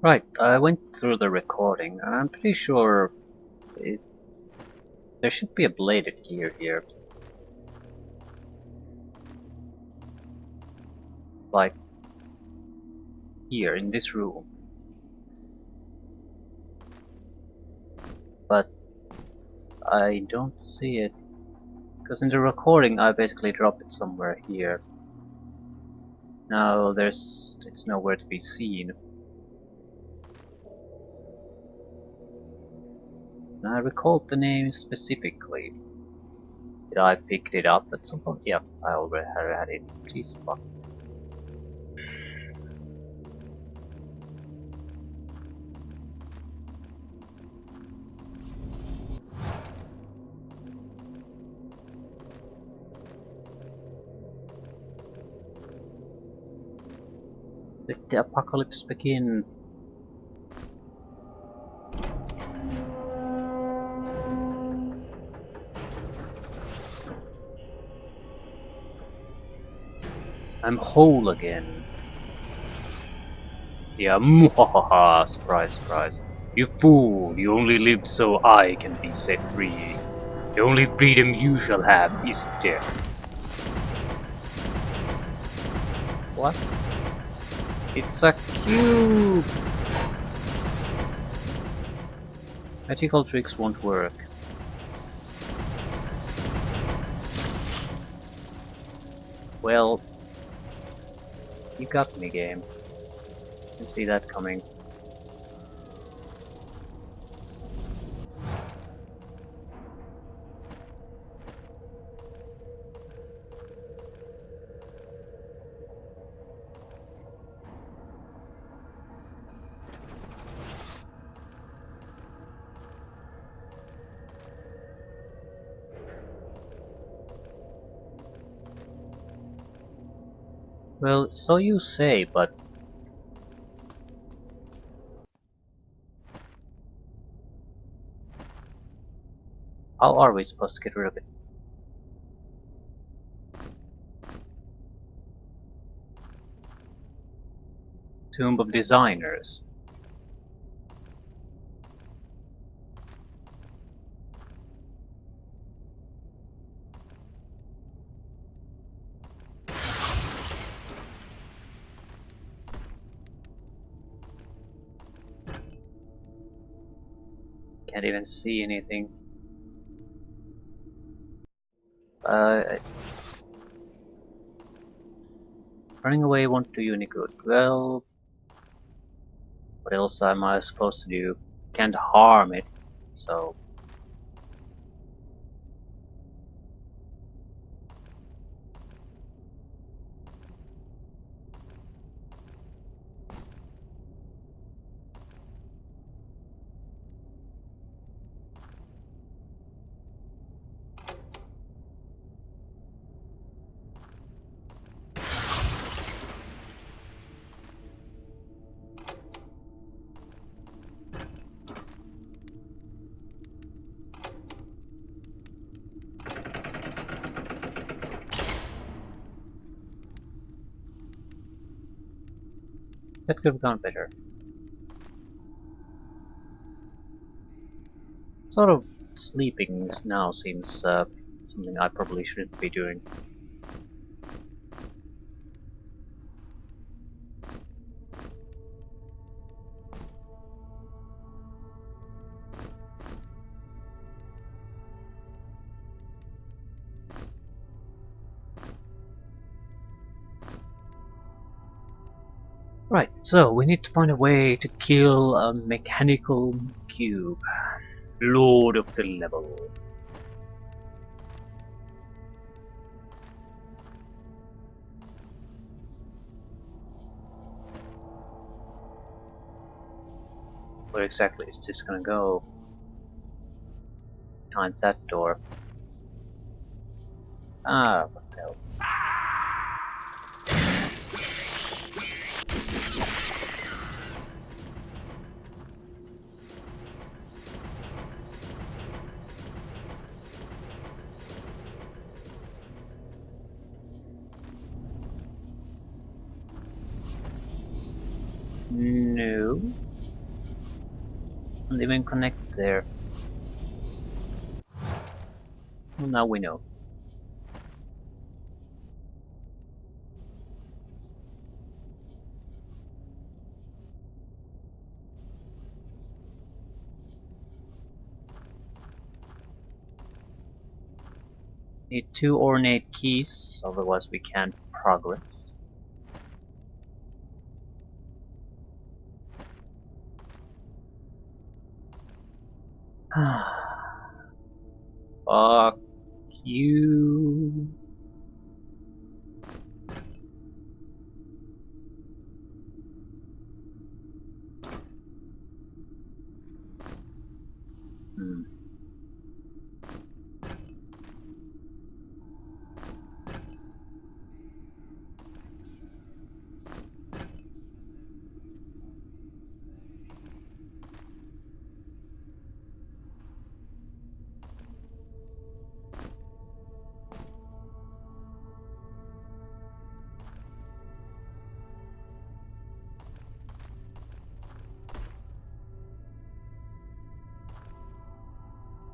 Right, I went through the recording, and I'm pretty sure it, there should be a bladed gear here. Like, here, in this room. But I don't see it. Because in the recording I basically dropped it somewhere here. Now it's nowhere to be seen. And I recalled the name specifically. Did I pick it up at some point? Yeah, I already had it. Jeez, fuck. Let the apocalypse begin. I'm whole again. Yeah, muhahaha, surprise, surprise. You fool, you only lived so I can be set free. The only freedom you shall have is death. What? It's a cube! Magical tricks won't work. Well, you got me, game. I can see that coming. Well, so you say, but how are we supposed to get rid of it? Tomb of Designers. Can't even see anything. Running away won't do you any good. Well, what else am I supposed to do? Can't harm it, so... That could have gone better. Sort of sleeping now seems something I probably shouldn't be doing. Right, so we need to find a way to kill a mechanical cube. Lord of the level. Where exactly is this gonna go? Behind that door. Ah, what the hell. No. Can't even connect there. Well, now we know. Need 2 ornate keys, otherwise we can't progress. Fuck you. Hmm.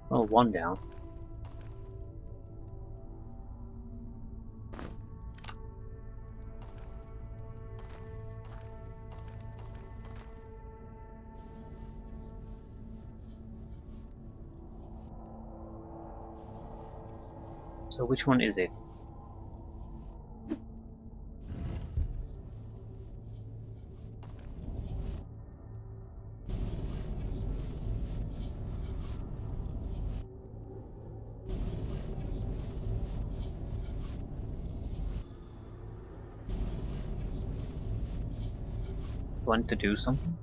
Oh, 1 down. So which one is it? Want to do something?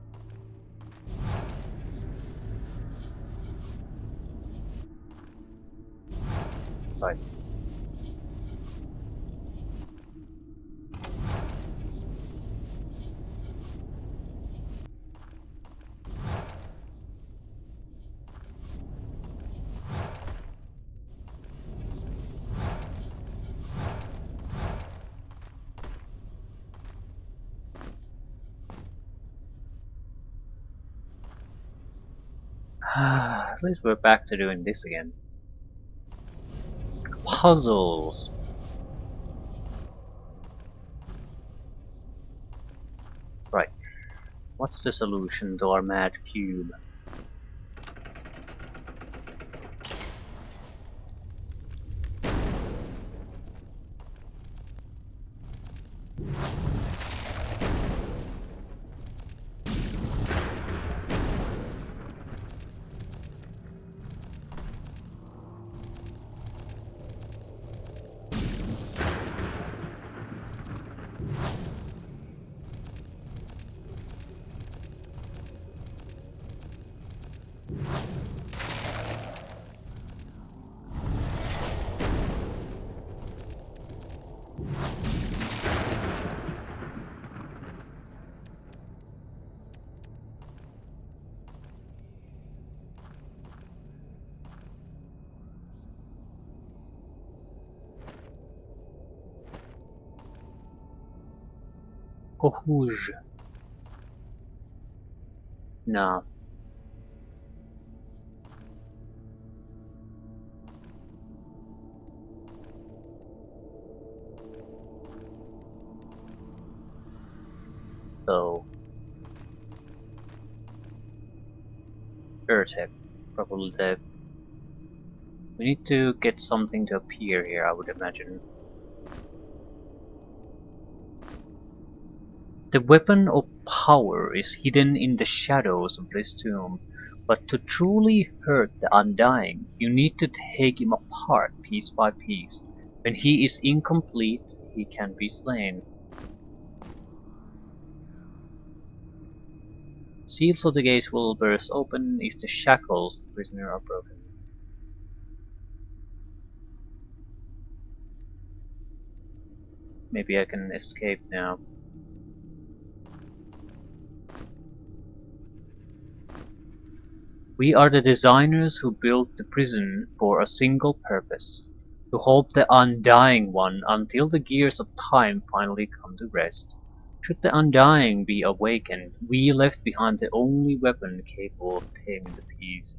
Right. At least we're back to doing this again. Puzzles! Right. What's the solution to our mad cube? Rouge. No. So Urtec, probably the. We need to get something to appear here, I would imagine. The weapon of power is hidden in the shadows of this tomb, but to truly hurt the Undying, you need to take him apart piece by piece. When he is incomplete, he can be slain. Seals of the gates will burst open if the shackles of the prisoner are broken. Maybe I can escape now. We are the designers who built the prison for a single purpose: to hold the Undying One until the gears of time finally come to rest. Should the Undying be awakened, we left behind the only weapon capable of taming the beast.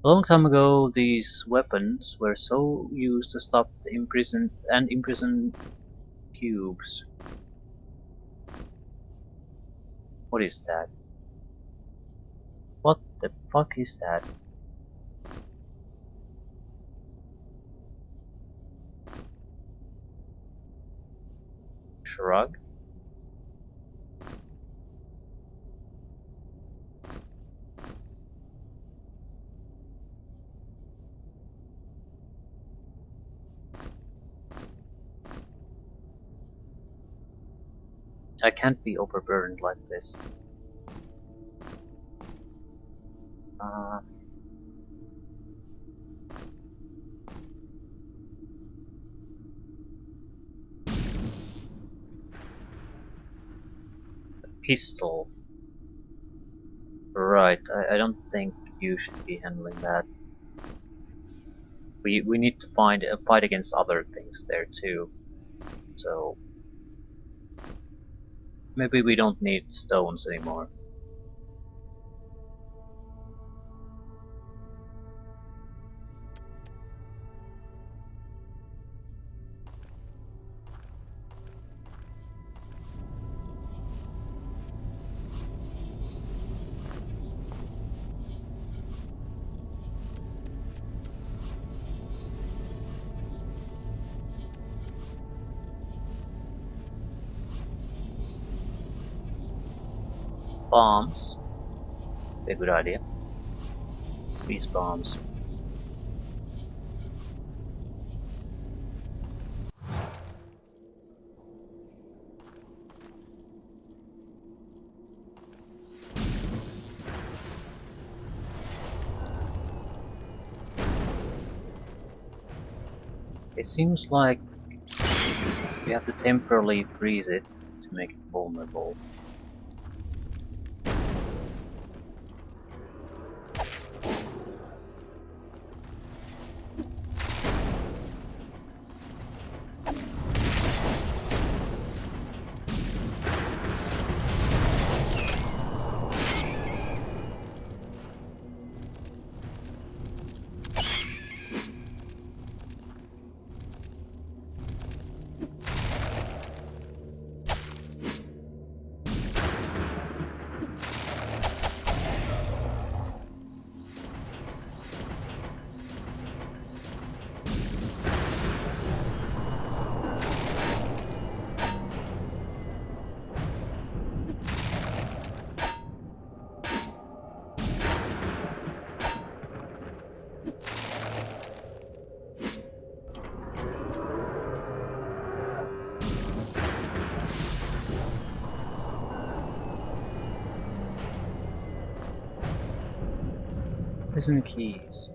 A long time ago, these weapons were so used to stop the imprisoned cubes. What is that? What the fuck is that? Shrug? I can't be overburdened like this. Uh, Pistol. Right, I don't think you should be handling that. We need to find a fight against other things there too. So maybe we don't need stones anymore. Bombs. A good idea. These bombs. It seems like we have to temporarily freeze it to make it vulnerable. Prison keys.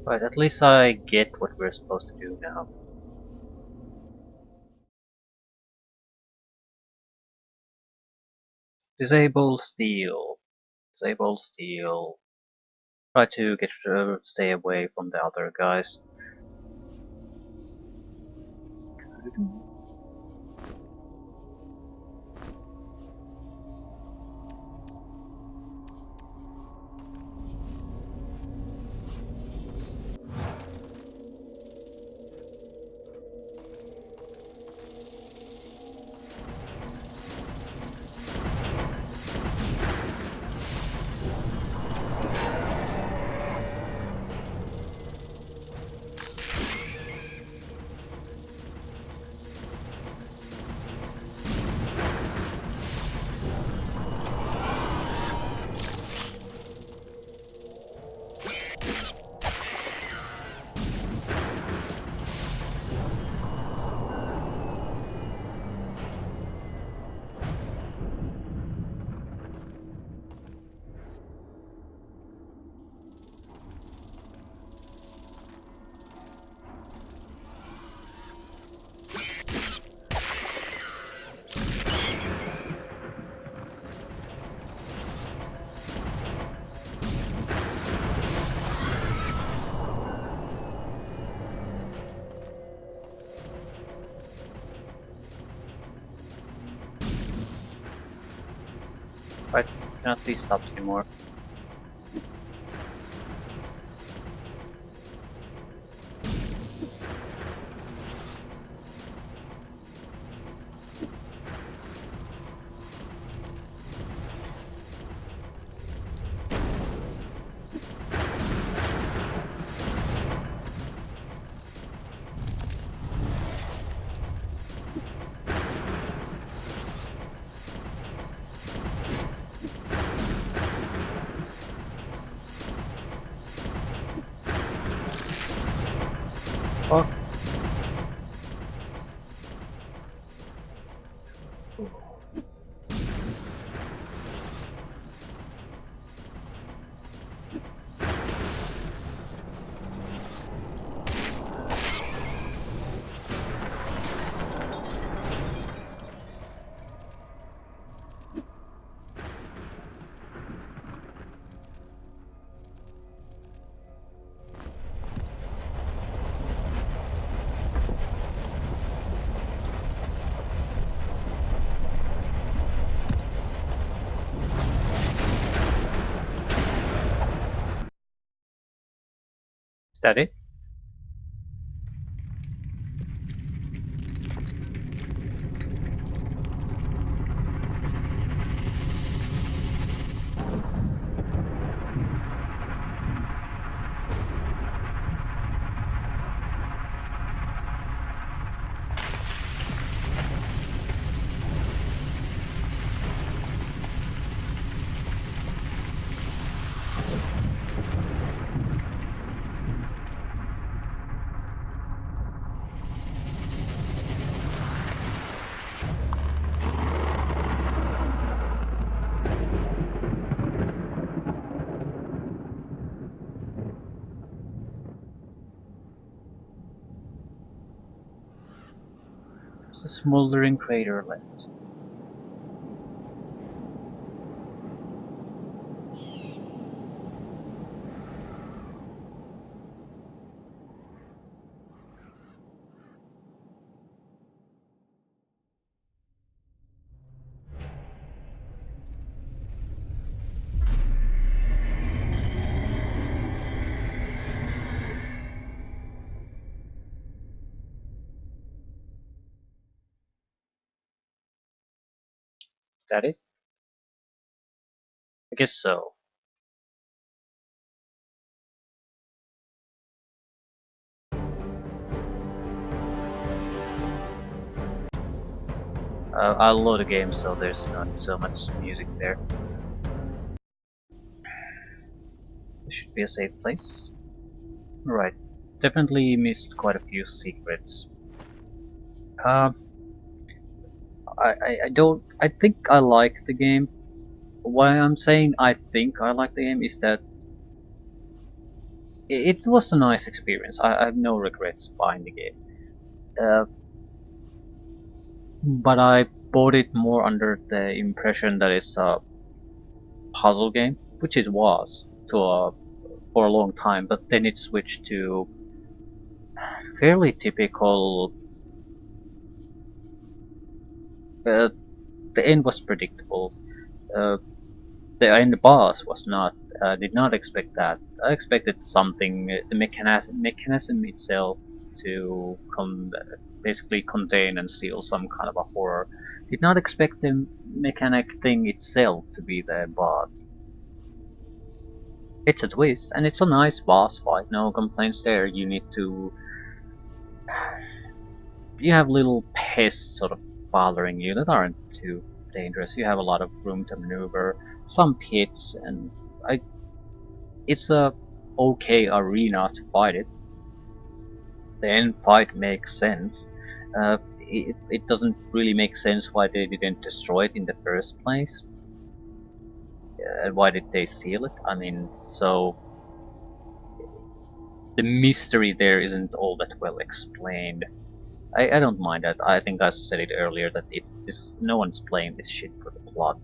Right, at least I get what we're supposed to do now. Disable steel. Disable steal. Try to get stay away from the other guys. Right, cannot be stopped anymore. Oh. Is that it? It's a smoldering crater left. Is that it? I guess so. I'll load a game so there's not so much music there. This should be a safe place. Right. Definitely missed quite a few secrets. Um, I don't. I think I like the game. Why I'm saying I think I like the game is that it was a nice experience. I have no regrets buying the game. Uh, but I bought it more under the impression that it's a puzzle game. which it was for a long time, but then it switched to fairly typical. Uh, the end was predictable. Uh, the end boss was not. Did not expect that. I expected something. The mechanism itself to basically contain and seal some kind of a horror. Did not expect the mechanic thing itself to be the boss. It's a twist, and it's a nice boss fight. No complaints there. You have little pests sort of bothering you that aren't too dangerous. You have a lot of room to maneuver, some pits, and it's a okay arena to fight it. The end fight makes sense. It doesn't really make sense why they didn't destroy it in the first place. And why did they seal it? I mean, so the mystery there isn't all that well explained. I don't mind that. I think I said it earlier that no one's playing this shit for the plot.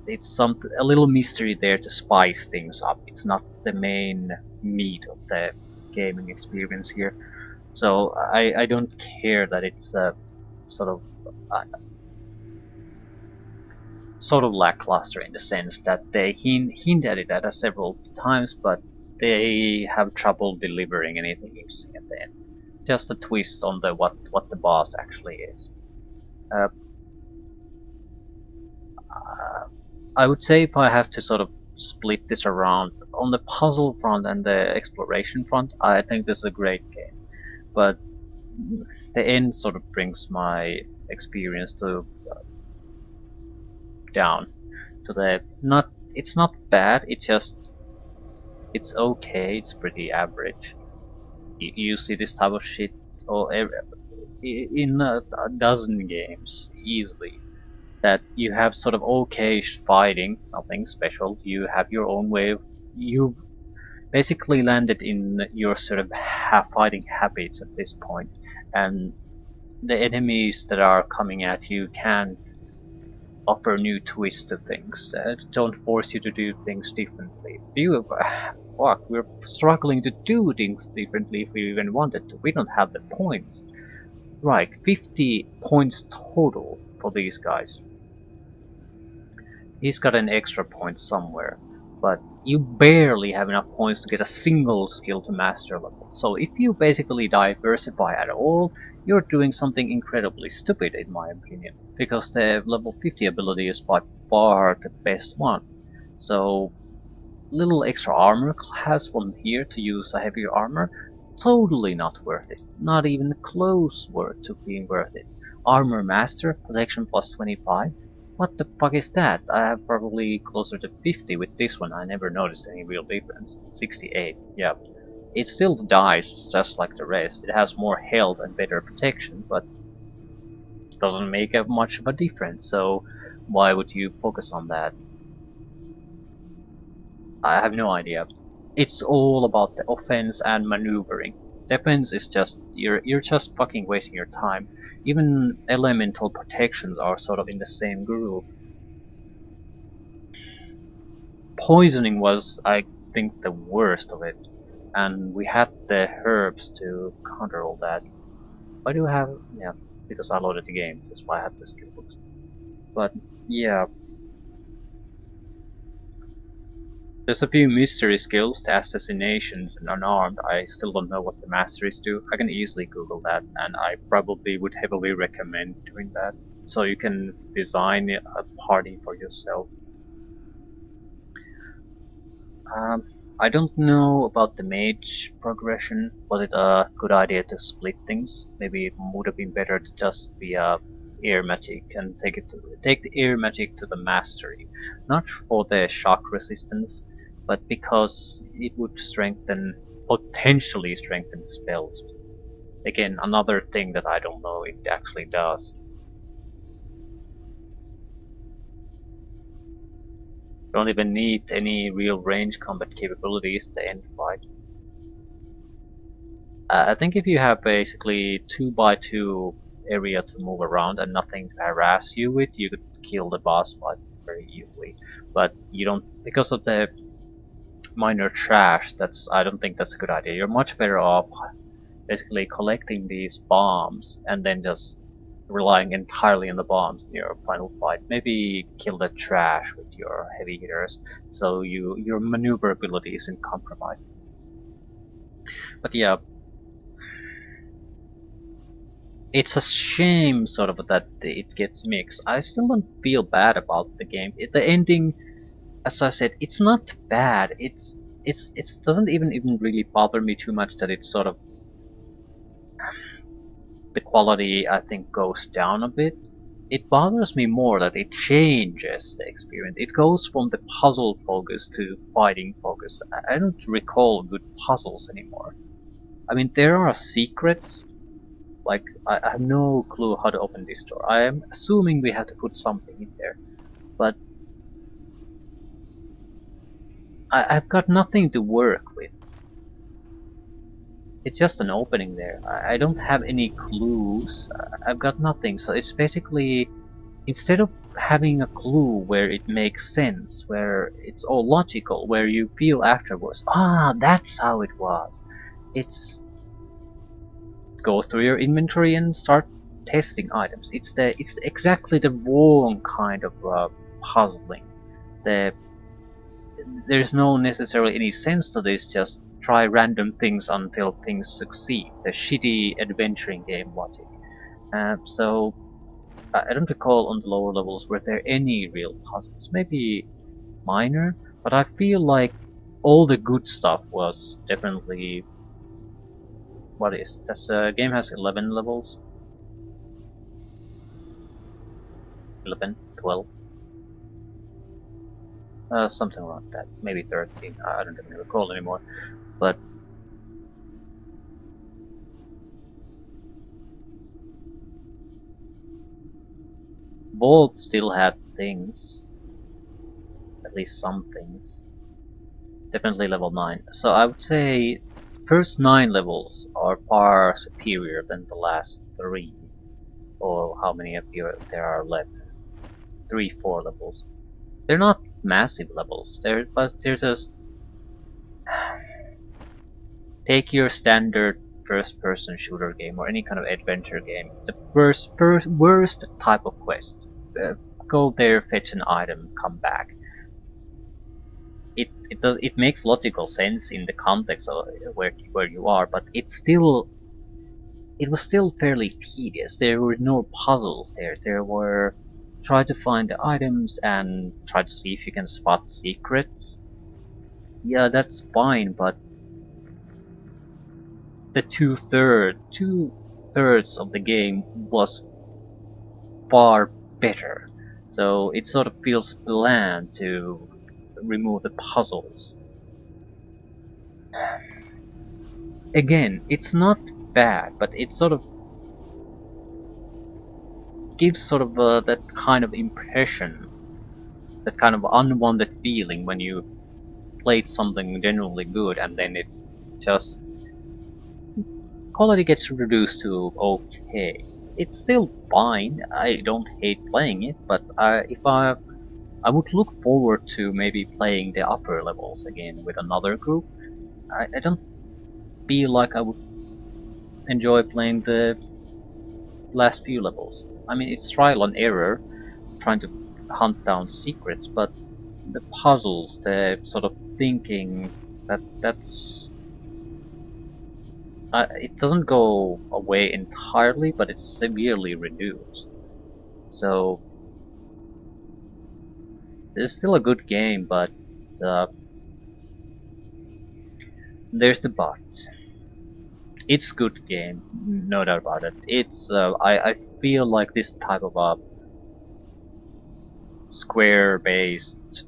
It's a little mystery there to spice things up. It's not the main meat of the gaming experience here. So I don't care that it's sort of uh, sort of lackluster in the sense that they hint at it at us several times, but they have trouble delivering anything interesting at the end. Just a twist on the what the boss actually is. Uh, I would say if I have to sort of split this around on the puzzle front and the exploration front, I think this is a great game. But the end sort of brings my experience to down to the not. It's not bad. It's okay. It's pretty average. You see this type of shit in a dozen games easily. That you have sort of okay fighting, nothing special. You have your own way of. You've basically landed in your sort of fighting habits at this point, and the enemies that are coming at you can't offer new twists to things. Don't force you to do things differently. Fuck, we're struggling to do things differently if we even wanted to. We don't have the points. Right, 50 points total for these guys. He's got an extra point somewhere, but you barely have enough points to get a single skill to master level. So if you basically diversify at all, you're doing something incredibly stupid in my opinion, because the level 50 ability is by far the best one. So little extra armor class from here to use a heavier armor, totally not worth it. Not even close to being worth it. Armor master, protection plus 25. What the fuck is that? I have probably closer to 50 with this one. I never noticed any real difference. 68, yeah. It still dies just like the rest. It has more health and better protection, but it doesn't make much of a difference, so why would you focus on that? I have no idea. It's all about the offense and maneuvering. Defense is just you're just fucking wasting your time. Even elemental protections are sort of in the same group. Poisoning was, I think, the worst of it, and we had the herbs to counter all that. Why do I have? Yeah, because I loaded the game. That's why I had the skill books. But yeah. There's a few mystery skills, the assassinations and unarmed. I still don't know what the masteries do. I can easily Google that, and I probably would heavily recommend doing that. So you can design a party for yourself. I don't know about the mage progression. Was it a good idea to split things? Maybe it would have been better to just be a air magic and take the air magic to the mastery. Not for the shock resistance, but because it would potentially strengthen spells. Again, another thing that I don't know it actually does. Don't even need any real range combat capabilities to end fight. I think if you have basically 2x2 area to move around and nothing to harass you with, you could kill the boss fight. very easily. But you don't, because of the minor trash. That's I don't think that's a good idea. You're much better off basically collecting these bombs and then just relying entirely on the bombs in your final fight. Maybe kill the trash with your heavy hitters, so your maneuverability isn't compromised. But yeah, it's a shame sort of that it gets mixed. I still don't feel bad about the game. The ending, as I said, it's not bad. It doesn't even really bother me too much that it's sort of the quality I think goes down a bit. It bothers me more that it changes the experience. It goes from the puzzle focus to fighting focus. I don't recall good puzzles anymore. I mean, there are secrets. Like, I have no clue how to open this door. I am assuming we have to put something in there. But I've got nothing to work with. It's just an opening there. I don't have any clues. I've got nothing. So it's basically, instead of having a clue where it makes sense, where it's all logical, where you feel afterwards, ah, that's how it was. It's go through your inventory and start testing items. It's exactly the wrong kind of puzzling. The there's no necessarily any sense to this. Just try random things until things succeed. The shitty adventuring game logic. So I don't recall on the lower levels were there any real puzzles. Maybe minor, but I feel like all the good stuff was definitely. What is this game has 11 levels? 11, 12, something like that. Maybe 13. I don't even recall anymore. But Vault still had things, at least some things. Definitely level 9. So I would say the first 9 levels are far superior than the last 3. Or how many of you there are left? 3, 4 levels. They're not massive levels, but they're just take your standard first-person shooter game or any kind of adventure game. The worst type of quest. Go there, fetch an item, come back. It makes logical sense in the context of where you are, but it was still fairly tedious. There were no puzzles there. There were try to find the items and try to see if you can spot secrets. Yeah, that's fine, but the two thirds of the game was far better. So it sort of feels bland to remove the puzzles. Again, it's not bad, but it sort of gives sort of that kind of impression, that kind of unwanted feeling when you played something genuinely good and then it just quality gets reduced to okay. It's still fine. I don't hate playing it, but if I would look forward to maybe playing the upper levels again with another group. I don't feel like I would enjoy playing the last few levels. I mean, it's trial and error, trying to hunt down secrets, but the puzzles, the sort of thinking, that's it doesn't go away entirely, but it's severely reduced. So it's still a good game, but uh, there's the but. It's good game, no doubt about it. It's I feel like this type of a square-based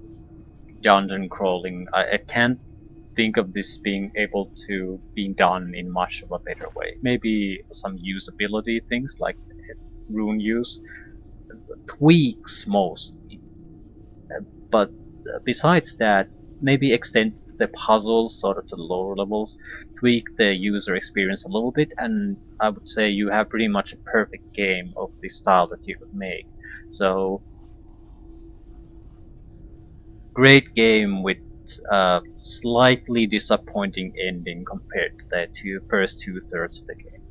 dungeon crawling, I can't think of this being able to be done in much of a better way. Maybe some usability things like rune use tweaks mostly, but besides that, maybe extend the puzzles sort of to the lower levels, tweak the user experience a little bit, and I would say you have pretty much a perfect game of the style that you could make. So Great game with a slightly disappointing ending compared to the first two thirds of the game.